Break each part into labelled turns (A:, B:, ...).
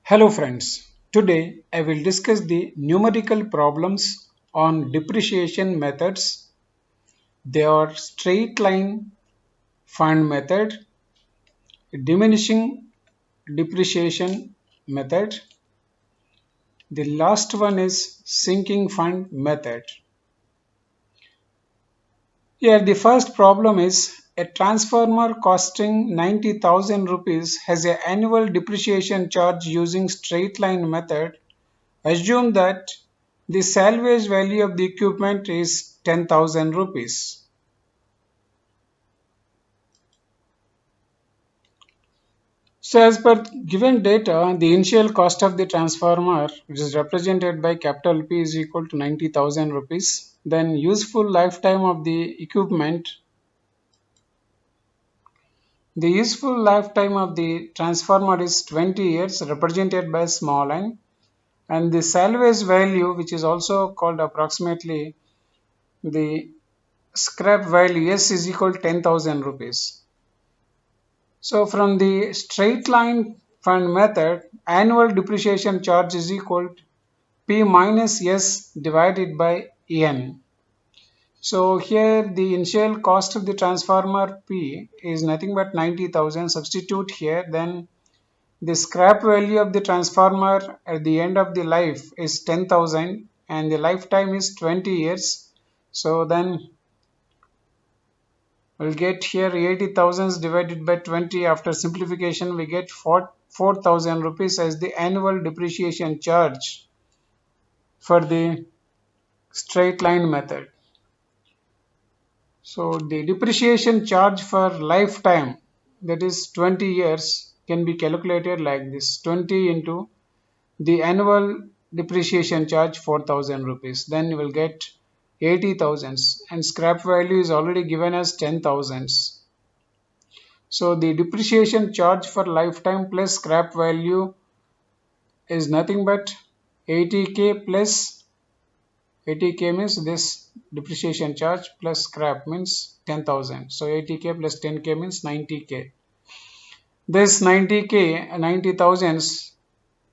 A: Hello friends, today I will discuss the numerical problems on depreciation methods. They are straight line fund method, diminishing depreciation method. The last one is sinking fund method. Here the first problem is a transformer costing 90,000 rupees has an annual depreciation charge using straight line method. Assume that the salvage value of the equipment is 10,000 rupees. So as per given data, the initial cost of the transformer, which is represented by capital P, is equal to 90,000 rupees. Then useful lifetime of the equipment, the useful lifetime of the transformer is 20 years, represented by small n. And the salvage value, which is also called approximately the scrap value, S, is equal to 10,000 rupees. So from the straight line fund method, annual depreciation charge is equal to P minus S divided by N. So here the initial cost of the transformer P is nothing but 90,000. Substitute here, then the scrap value of the transformer at the end of the life is 10,000 and the lifetime is 20 years. So then we'll get here 80,000 divided by 20. After simplification, we get 4,000 rupees as the annual depreciation charge for the straight line method. So the depreciation charge for lifetime, that is 20 years, can be calculated like this: 20 into the annual depreciation charge 4,000 rupees. Then you will get 80,000 and scrap value is already given as 10,000. So the depreciation charge for lifetime plus scrap value is nothing but 80k plus 80k means this depreciation charge plus scrap means 10,000. So 80k plus 10k means 90k. This 90k 90,000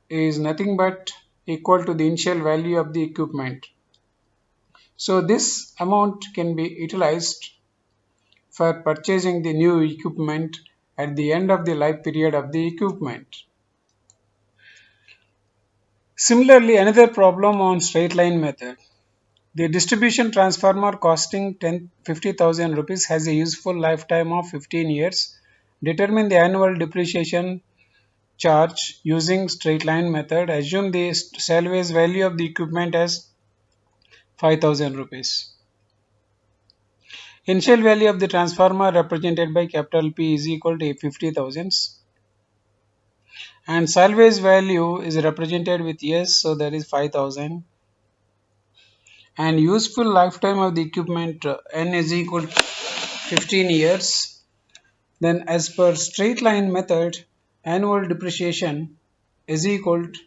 A: is nothing but equal to the initial value of the equipment. So this amount can be utilized for purchasing the new equipment at the end of the life period of the equipment. Similarly, another problem on straight line method. The distribution transformer costing 50,000 rupees has a useful lifetime of 15 years. Determine the annual depreciation charge using straight line method. Assume the salvage value of the equipment as 5,000 rupees. Initial value of the transformer represented by capital P is equal to 50,000 and salvage value is represented with S, so that is 5,000, and useful lifetime of the equipment N is equal to 15 years. Then as per straight line method, annual depreciation is equal to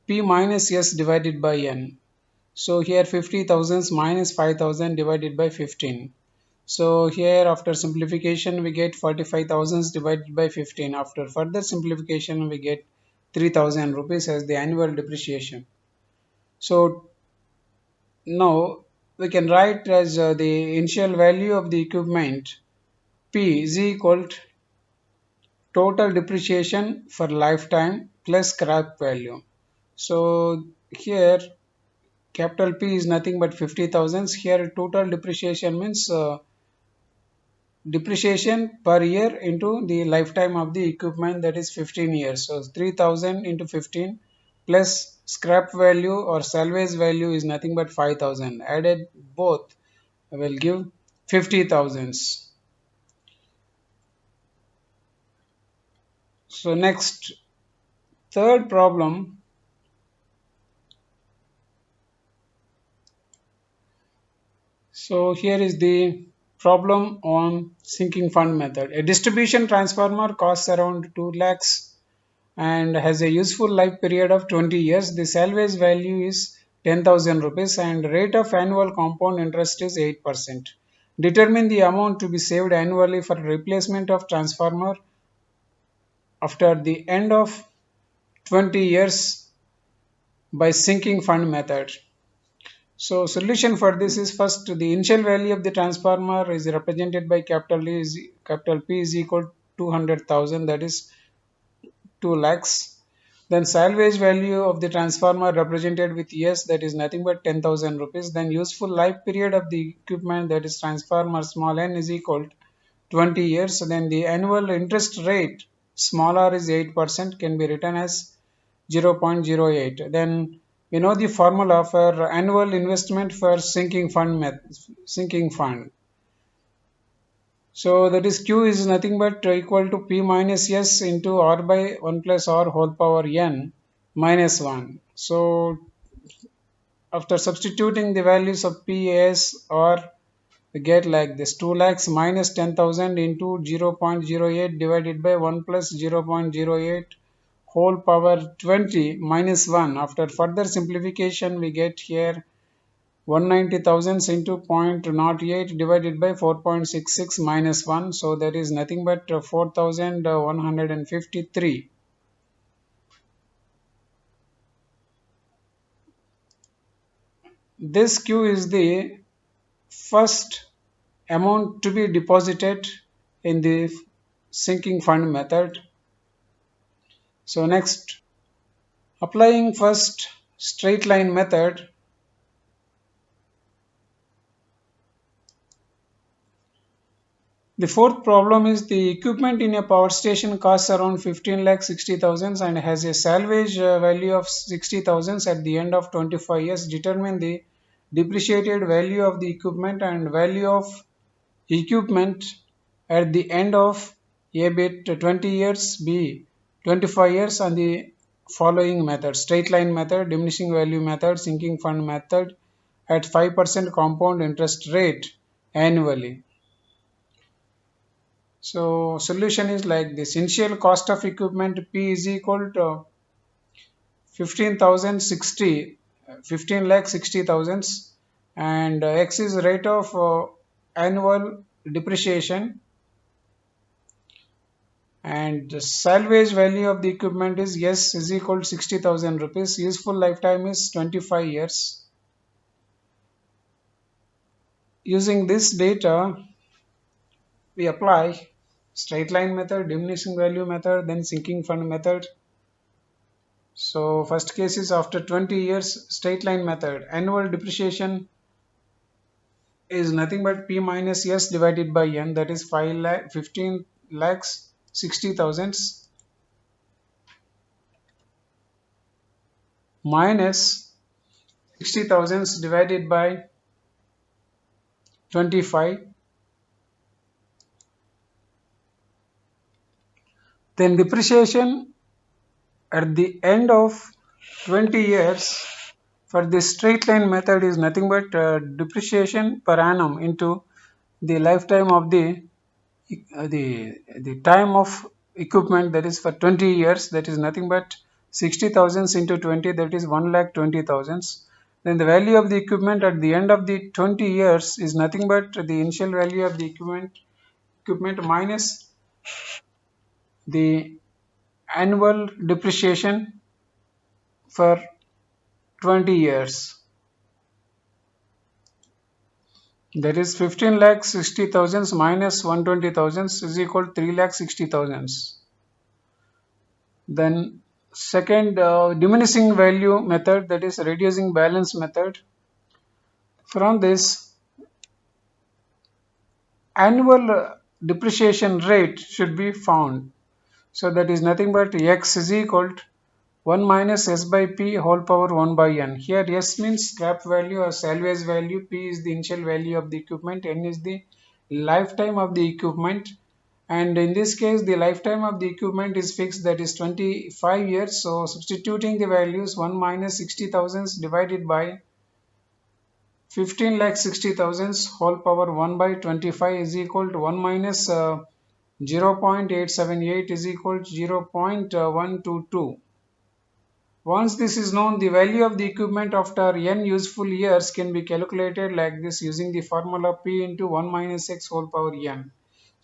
A: P minus S divided by N. So here 50,000 minus 5,000 divided by 15. So here after simplification we get 45,000 divided by 15. After further simplification we get 3,000 rupees as the annual depreciation. So now we can write as the initial value of the equipment P is equal to total depreciation for lifetime plus scrap value. So here capital P is nothing but 50,000. Here total depreciation means depreciation per year into the lifetime of the equipment, that is 15 years. So 3,000 into 15 plus scrap value or salvage value is nothing but 5,000. Added both will give 50,000. So next, third problem. So here is the problem on sinking fund method. A distribution transformer costs around 2 lakhs and has a useful life period of 20 years. The salvage value is 10,000 rupees and rate of annual compound interest is 8%. Determine the amount to be saved annually for replacement of transformer after the end of 20 years by sinking fund method. So solution for this is, first the initial value of the transformer is represented by capital P is equal to 200,000, that is 2 lakhs. Then salvage value of the transformer represented with S, that is nothing but 10,000 rupees. Then useful life period of the equipment, that is transformer small n, is equal to 20 years. Then the annual interest rate small r is 8%, can be written as 0.08. Then we know the formula for annual investment for sinking fund. So that is Q is nothing but equal to P minus S into R by 1 plus R whole power N minus 1. So after substituting the values of P, S, R, we get like this: 2 lakhs minus 10,000 into 0.08 divided by 1 plus 0.08 whole power 20 minus 1. After further simplification, we get here 190,000 into zero point zero 0.08 divided by 4.66 minus 1. So that is nothing but 4,153. This Q is the first amount to be deposited in the sinking fund method. So next, applying first straight line method, the fourth problem is the equipment in a power station costs around 15 lakh 60,000 and has a salvage value of 60,000 at the end of 25 years. Determine the depreciated value of the equipment and value of equipment at the end of A bit 20 years, B 25 years, and the following method: straight line method, diminishing value method, sinking fund method at 5% compound interest rate annually. So solution is like this: initial cost of equipment P is equal to 15,060, 15 lakh 60,000, and X is rate of annual depreciation, and the salvage value of the equipment is S is equal to 60,000 rupees. Useful lifetime is 25 years. Using this data, we apply straight line method, diminishing value method, then sinking fund method. So first case is after 20 years, straight line method. Annual depreciation is nothing but P minus S divided by N, that is 15 lakhs 60,000 minus 60,000 divided by 25. Then depreciation at the end of 20 years for the straight line method is nothing but depreciation per annum into the lifetime of the time of equipment, that is for 20 years, that is nothing but 60,000 into 20, that is 1,20,000. Then the value of the equipment at the end of the 20 years is nothing but the initial value of the equipment minus the annual depreciation for 20 years, that is 15 lakh 60,000 minus 120,000 is equal to 3 lakh 60,000. Then second, diminishing value method, that is reducing balance method. From this, annual depreciation rate should be found. So that is nothing but X is equal to 1 minus S by P whole power 1 by N. Here S means scrap value or salvage value, P is the initial value of the equipment, N is the lifetime of the equipment, and in this case the lifetime of the equipment is fixed, that is 25 years. So substituting the values, 1 minus 60,000 divided by 15 lakh 60,000 whole power 1 by 25 is equal to 1 minus 0.878 is equal to 0.122. Once this is known, the value of the equipment after n useful years can be calculated like this using the formula P into 1 minus x whole power n.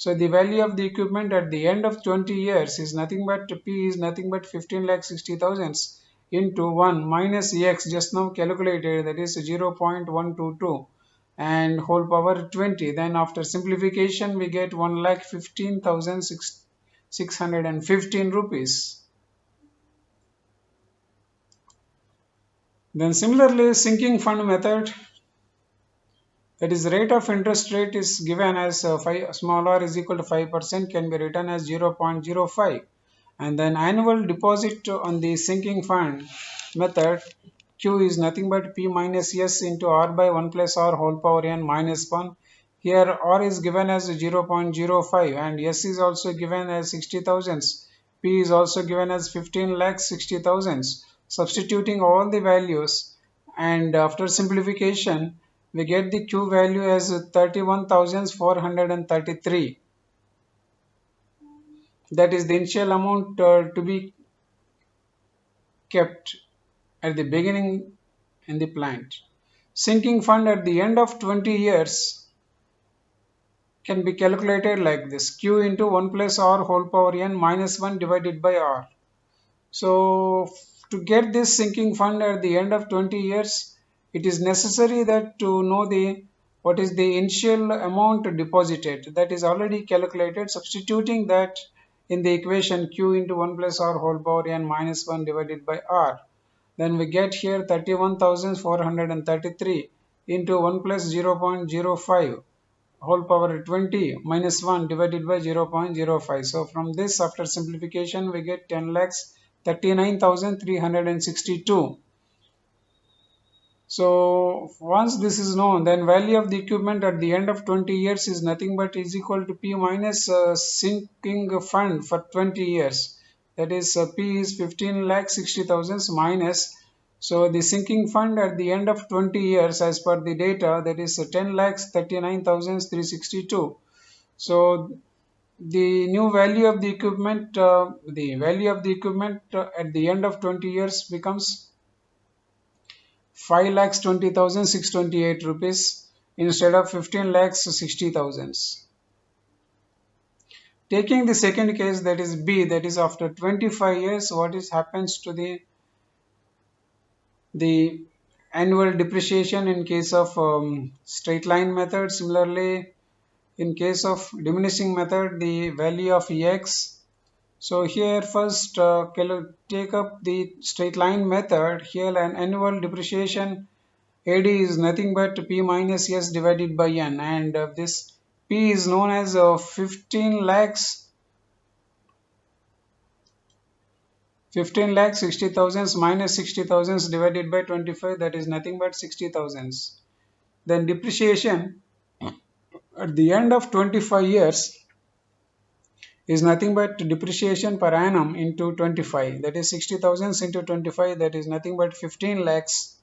A: So the value of the equipment at the end of 20 years is nothing but P is nothing but 15 lakh 60,000 into 1 minus X just now calculated, that is 0.122 and whole power 20. Then after simplification we get 1,15,615 rupees. Then similarly sinking fund method, that is rate of interest rate is given as 5 small r is equal to 5%, can be written as 0.05, and then annual deposit on the sinking fund method, Q is nothing but P minus S into R by 1 plus R whole power n minus 1. Here R is given as 0.05 and S is also given as 60,000. P is also given as 15 lakhs 60,000. Substituting all the values and after simplification we get the Q value as 31,433. That is the initial amount to be kept at the beginning in the plant. Sinking fund at the end of 20 years can be calculated like this: Q into 1 plus R whole power n minus 1 divided by R. So to get this sinking fund at the end of 20 years, it is necessary that to know the what is the initial amount deposited, that is already calculated. Substituting that in the equation Q into 1 plus R whole power n minus 1 divided by R, then we get here 31,433 into 1 plus 0.05 whole power 20 minus 1 divided by 0.05. So from this, after simplification, we get 10 lakhs 39,362. So once this is known, then value of the equipment at the end of 20 years is nothing but is equal to P minus sinking fund for 20 years. That is P is 15 lakh 60,000 minus. So the sinking fund at the end of 20 years as per the data, that is 10 lakhs 39,362. So the new value of the equipment, at the end of 20 years becomes 5 lakhs 20,628 rupees instead of 15 lakhs 60,000. Taking the second case, that is B, that is after 25 years, what is happens to the annual depreciation in case of straight line method. Similarly, in case of diminishing method, the value of X. So here first take up the straight line method. Here an annual depreciation AD is nothing but P minus S divided by N, and this P is known as 15 lakh 60,000 minus 60,000 divided by 25, that is nothing but 60,000. Then depreciation at the end of 25 years is nothing but depreciation per annum into 25, that is 60,000 into 25, that is nothing but 15 lakhs.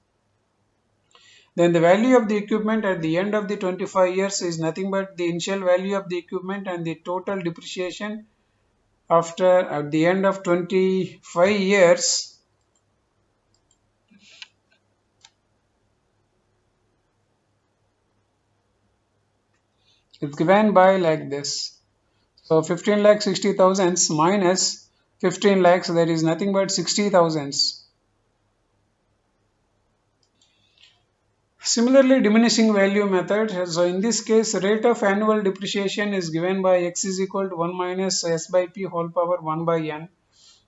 A: Then the value of the equipment at the end of the 25 years is nothing but the initial value of the equipment and the total depreciation after at the end of 25 years is given by like this. So 15 lakh 60,000 minus 15 lakhs, that is nothing but 60,000. Similarly, diminishing value method. So in this case, rate of annual depreciation is given by X is equal to 1 minus S by P whole power 1 by N.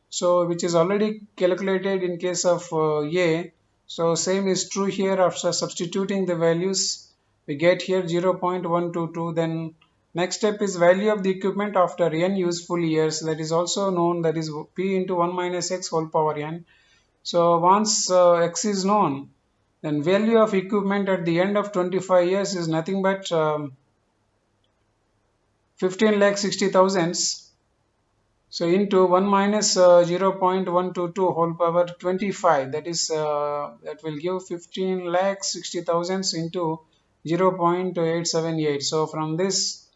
A: So which is already calculated in case of A. So same is true here. After substituting the values, we get here 0.122. Then next step is value of the equipment after n useful years. That is also known, that is P into 1 minus X whole power n. So once X is known, then value of equipment at the end of 25 years is nothing but 15 lakh 60,000. So into 1 minus 0.122 whole power 25, that is that will give 15 lakh 60,000 into 0.878. So from this,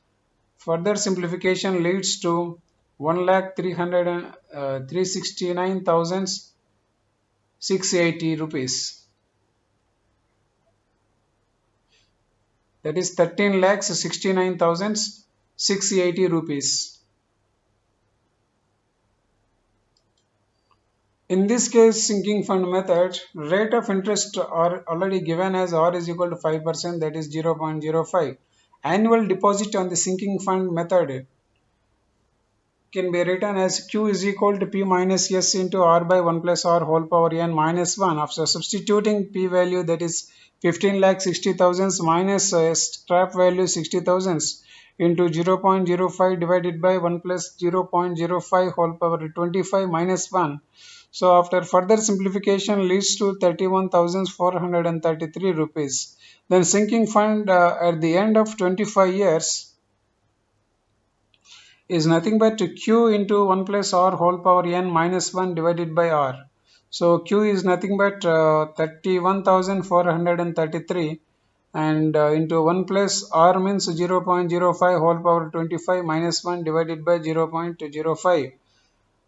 A: further simplification leads to 1 lakh 369,680 rupees. That is 13 lakhs 69,000 680 rupees. In this case, sinking fund method, rate of interest are already given as R is equal to 5%, that is 0.05. Annual deposit on the sinking fund method can be written as Q is equal to P minus S into R by 1 plus R whole power n minus 1. After substituting P value, that is 15 lakh 60,000 minus scrap value 60,000 into 0.05 divided by 1 plus 0.05 whole power 25 minus 1. So after further simplification leads to 31,433 rupees. Then sinking fund at the end of 25 years is nothing but q into 1 plus r whole power n minus 1 divided by r. So q is nothing but 31,433 and into 1 plus r means 0.05 whole power 25 minus 1 divided by 0.05,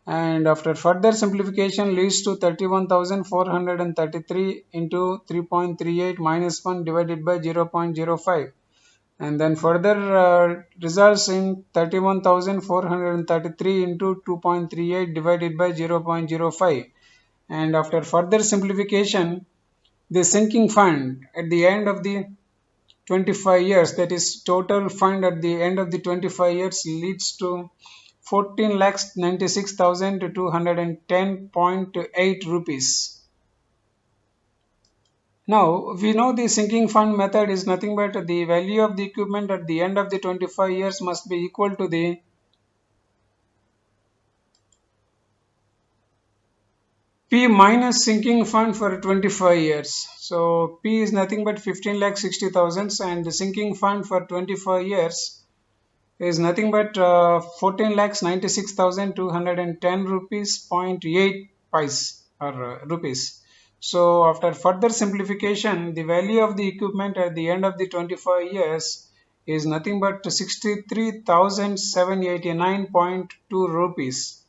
A: and after further simplification leads to 31,433 into 3.38 minus 1 divided by 0.05, and then further results in 31,433 into 2.38 divided by 0.05, and after further simplification the sinking fund at the end of the 25 years, that is total fund at the end of the 25 years, leads to 14 lakhs 96,210.8 rupees. Now, we know the sinking fund method is nothing but the value of the equipment at the end of the 25 years must be equal to the P minus sinking fund for 25 years. So, P is nothing but 15 lakh 60,000 and the sinking fund for 25 years is nothing but 14 lakhs 96,210 rupees point 8 pice or rupees. So after further simplification, the value of the equipment at the end of the 25 years is nothing but 63,789.2 rupees.